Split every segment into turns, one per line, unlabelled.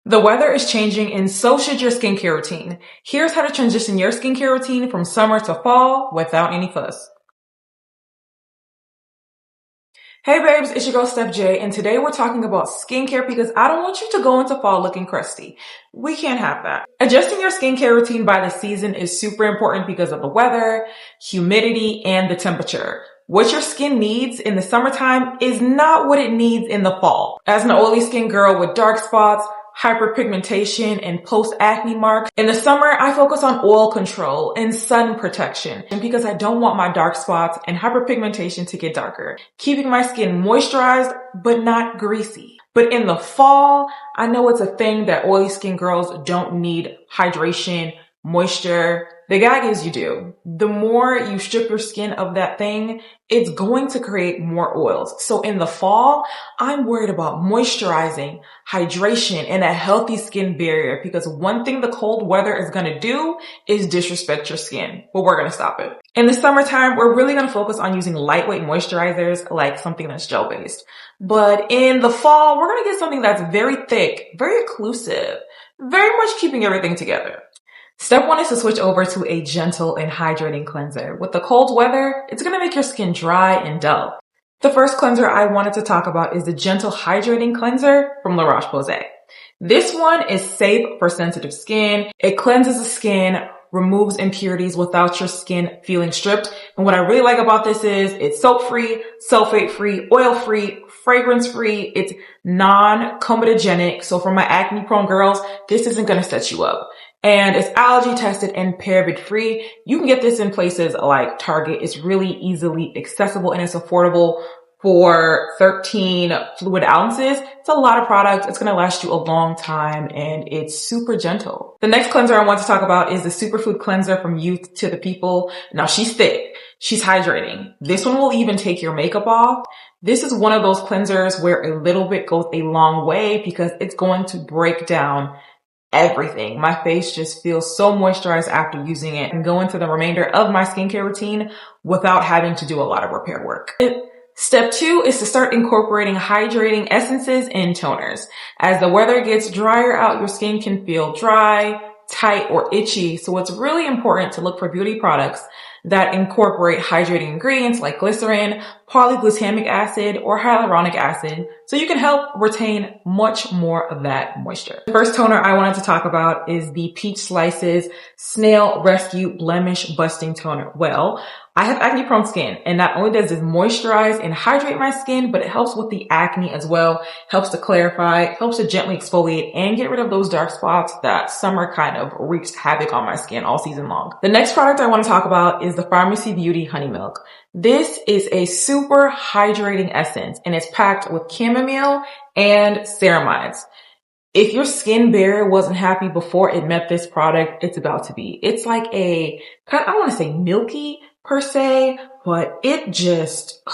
The weather is changing and so should your skincare routine. Here's how to transition your skincare routine from summer to fall without any fuss. Hey babes, it's your girl Steph J, and today we're talking about skincare because I don't want you to go into fall looking crusty. We can't have that. Adjusting your skincare routine by the season is super important because of the weather, humidity, and the temperature. What your skin needs in the summertime is not what it needs in the fall. As an oily skin girl with dark spots, hyperpigmentation, and post-acne marks, in the summer, I focus on oil control and sun protection because I don't want my dark spots and hyperpigmentation to get darker, keeping my skin moisturized but not greasy. But in the fall, I know it's a thing that oily skin girls don't need hydration, moisture. The gag is you do. The more you strip your skin of that thing, it's going to create more oils. So in the fall, I'm worried about moisturizing, hydration, and a healthy skin barrier because one thing the cold weather is going to do is disrespect your skin, but we're going to stop it. In the summertime, we're really going to focus on using lightweight moisturizers like something that's gel-based. But in the fall, we're going to get something that's very thick, very occlusive, very much keeping everything together. Step 1 is to switch over to a gentle and hydrating cleanser. With the cold weather, it's going to make your skin dry and dull. The first cleanser I wanted to talk about is the Gentle Hydrating Cleanser from La Roche-Posay. This one is safe for sensitive skin. It cleanses the skin, removes impurities without your skin feeling stripped. And what I really like about this is it's soap-free, sulfate-free, oil-free, fragrance-free. It's non-comedogenic. So for my acne-prone girls, this isn't going to set you up. And it's allergy tested and paraben free. You can get this in places like Target. It's really easily accessible and it's affordable for 13 fluid ounces. It's a lot of product. It's going to last you a long time and it's super gentle. The next cleanser I want to talk about is the Superfood Cleanser from Youth to the People. Now she's thick. She's hydrating. This one will even take your makeup off. This is one of those cleansers where a little bit goes a long way because it's going to break down everything. My face just feels so moisturized after using it and go into the remainder of my skincare routine without having to do a lot of repair work. Step 2 is to start incorporating hydrating essences and toners. As the weather gets drier out, your skin can feel dry, tight, or itchy. So it's really important to look for beauty products that incorporate hydrating ingredients like glycerin, polyglutamic acid, or hyaluronic acid so you can help retain much more of that moisture. The first toner I wanted to talk about is the Peach Slices Snail Rescue Blemish Busting Toner. Well, I have acne prone skin and not only does it moisturize and hydrate my skin, but it helps with the acne as well, helps to clarify, helps to gently exfoliate and get rid of those dark spots that summer kind of wreaks havoc on my skin all season long. The next product I want to talk about is the Pharmacy Beauty Honey Milk. This is a super hydrating essence and it's packed with chamomile and ceramides. If your skin barrier wasn't happy before it met this product, it's about to be. It's like a, I don't want to say milky per se, but it just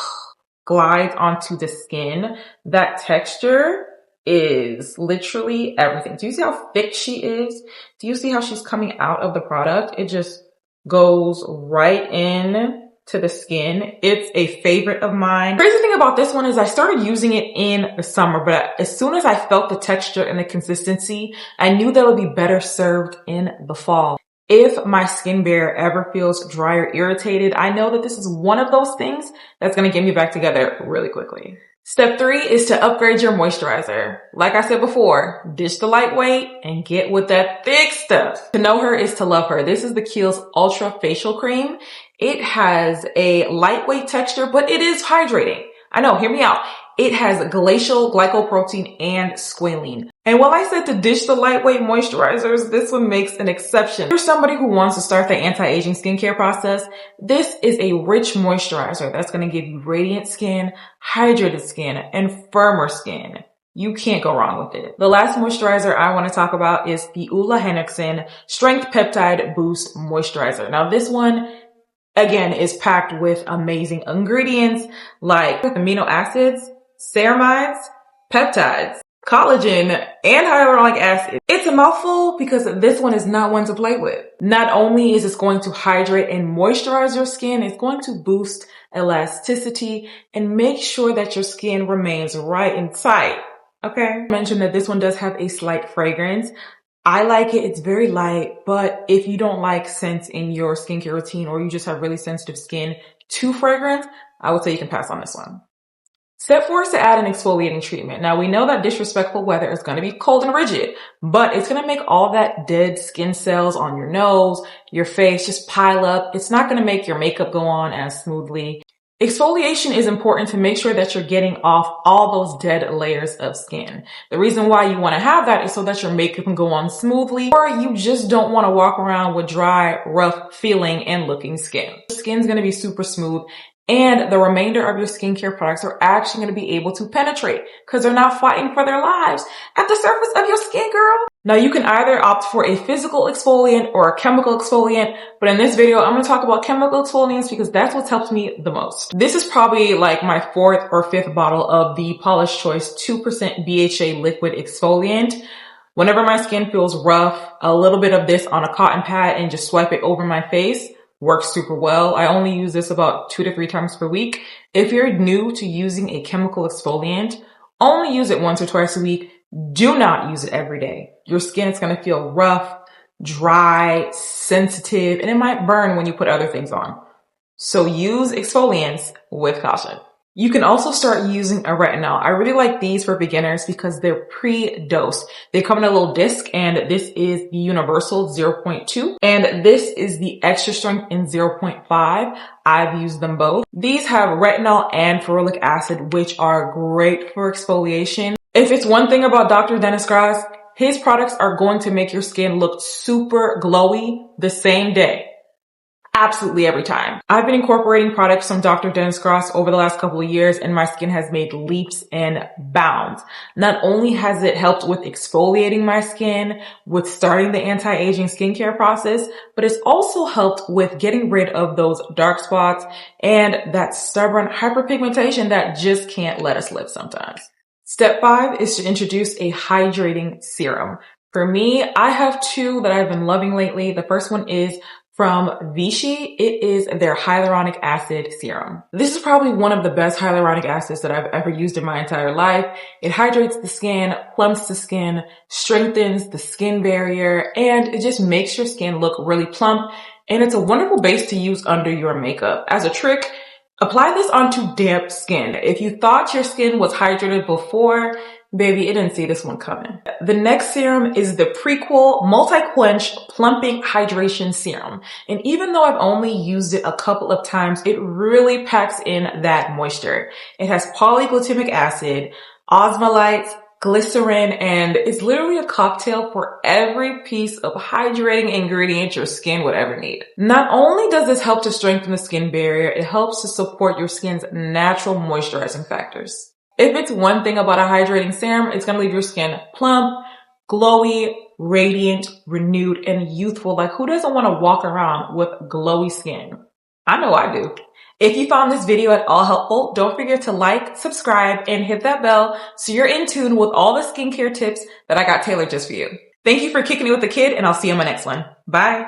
glides onto the skin. That texture is literally everything. Do you see how thick she is? Do you see how she's coming out of the product? It just goes right in to the skin. It's a favorite of mine. Crazy thing about this one is I started using it in the summer, but as soon as I felt the texture and the consistency, I knew that it would be better served in the fall. If my skin barrier ever feels dry or irritated, I know that this is one of those things that's going to get me back together really quickly. Step 3 is to upgrade your moisturizer. Like I said before, ditch the lightweight and get with that thick stuff. To know her is to love her. This is the Kiehl's Ultra Facial Cream. It has a lightweight texture, but it is hydrating. I know, hear me out. It has glacial glycoprotein and squalene. And while I said to ditch the lightweight moisturizers, this one makes an exception. If you're somebody who wants to start the anti-aging skincare process, this is a rich moisturizer that's going to give you radiant skin, hydrated skin, and firmer skin. You can't go wrong with it. The last moisturizer I want to talk about is the Ulla Henriksen Strength Peptide Boost Moisturizer. Now this one, again, is packed with amazing ingredients like amino acids, ceramides, peptides, collagen, and hyaluronic acid. It's a mouthful because this one is not one to play with. Not only is this going to hydrate and moisturize your skin, it's going to boost elasticity and make sure that your skin remains right and tight Okay. I mentioned that this one does have a slight fragrance. I like it. It's very light, but if you don't like scents in your skincare routine or you just have really sensitive skin to fragrance, I would say you can pass on this one. Step 4 is to add an exfoliating treatment. Now we know that disrespectful weather is going to be cold and rigid, but it's going to make all that dead skin cells on your nose, your face just pile up. It's not going to make your makeup go on as smoothly. Exfoliation is important to make sure that you're getting off all those dead layers of skin. The reason why you want to have that is so that your makeup can go on smoothly, or you just don't want to walk around with dry, rough feeling and looking skin. Your skin's going to be super smooth, and the remainder of your skincare products are actually going to be able to penetrate because they're not fighting for their lives at the surface of your skin, girl. Now you can either opt for a physical exfoliant or a chemical exfoliant, but in this video, I'm going to talk about chemical exfoliants because that's what's helped me the most. This is probably like my 4th or 5th bottle of the Polish Choice 2% BHA liquid exfoliant. Whenever my skin feels rough, a little bit of this on a cotton pad and just swipe it over my face works super well. I only use this about 2 to 3 times per week. If you're new to using a chemical exfoliant, only use it once or twice a week. Do not use it every day. Your skin is going to feel rough, dry, sensitive, and it might burn when you put other things on. So use exfoliants with caution. You can also start using a retinol. I really like these for beginners because they're pre-dosed. They come in a little disc, and this is the universal 0.2 and this is the extra strength in 0.5. I've used them both. These have retinol and ferulic acid, which are great for exfoliation. If it's one thing about Dr. Dennis Gross, his products are going to make your skin look super glowy the same day. Absolutely every time. I've been incorporating products from Dr. Dennis Gross over the last couple of years, and my skin has made leaps and bounds. Not only has it helped with exfoliating my skin, with starting the anti-aging skincare process, but it's also helped with getting rid of those dark spots and that stubborn hyperpigmentation that just can't let us live sometimes. Step 5 is to introduce a hydrating serum. For me, I have 2 that I've been loving lately. The first one is from Vichy. It is their hyaluronic acid serum. This is probably one of the best hyaluronic acids that I've ever used in my entire life. It hydrates the skin, plumps the skin, strengthens the skin barrier, and it just makes your skin look really plump. And it's a wonderful base to use under your makeup. As a trick, apply this onto damp skin. If you thought your skin was hydrated before, baby, it didn't see this one coming. The next serum is the Prequel Multi-Quench Plumping Hydration Serum. And even though I've only used it a couple of times, it really packs in that moisture. It has polyglucemic acid, osmolytes, glycerin, and it's literally a cocktail for every piece of hydrating ingredient your skin would ever need. Not only does this help to strengthen the skin barrier, it helps to support your skin's natural moisturizing factors. If it's one thing about a hydrating serum, it's going to leave your skin plump, glowy, radiant, renewed, and youthful. Like, who doesn't want to walk around with glowy skin? I know I do. If you found this video at all helpful, don't forget to like, subscribe, and hit that bell so you're in tune with all the skincare tips that I got tailored just for you. Thank you for kicking it with the kid, and I'll see you on my next one. Bye.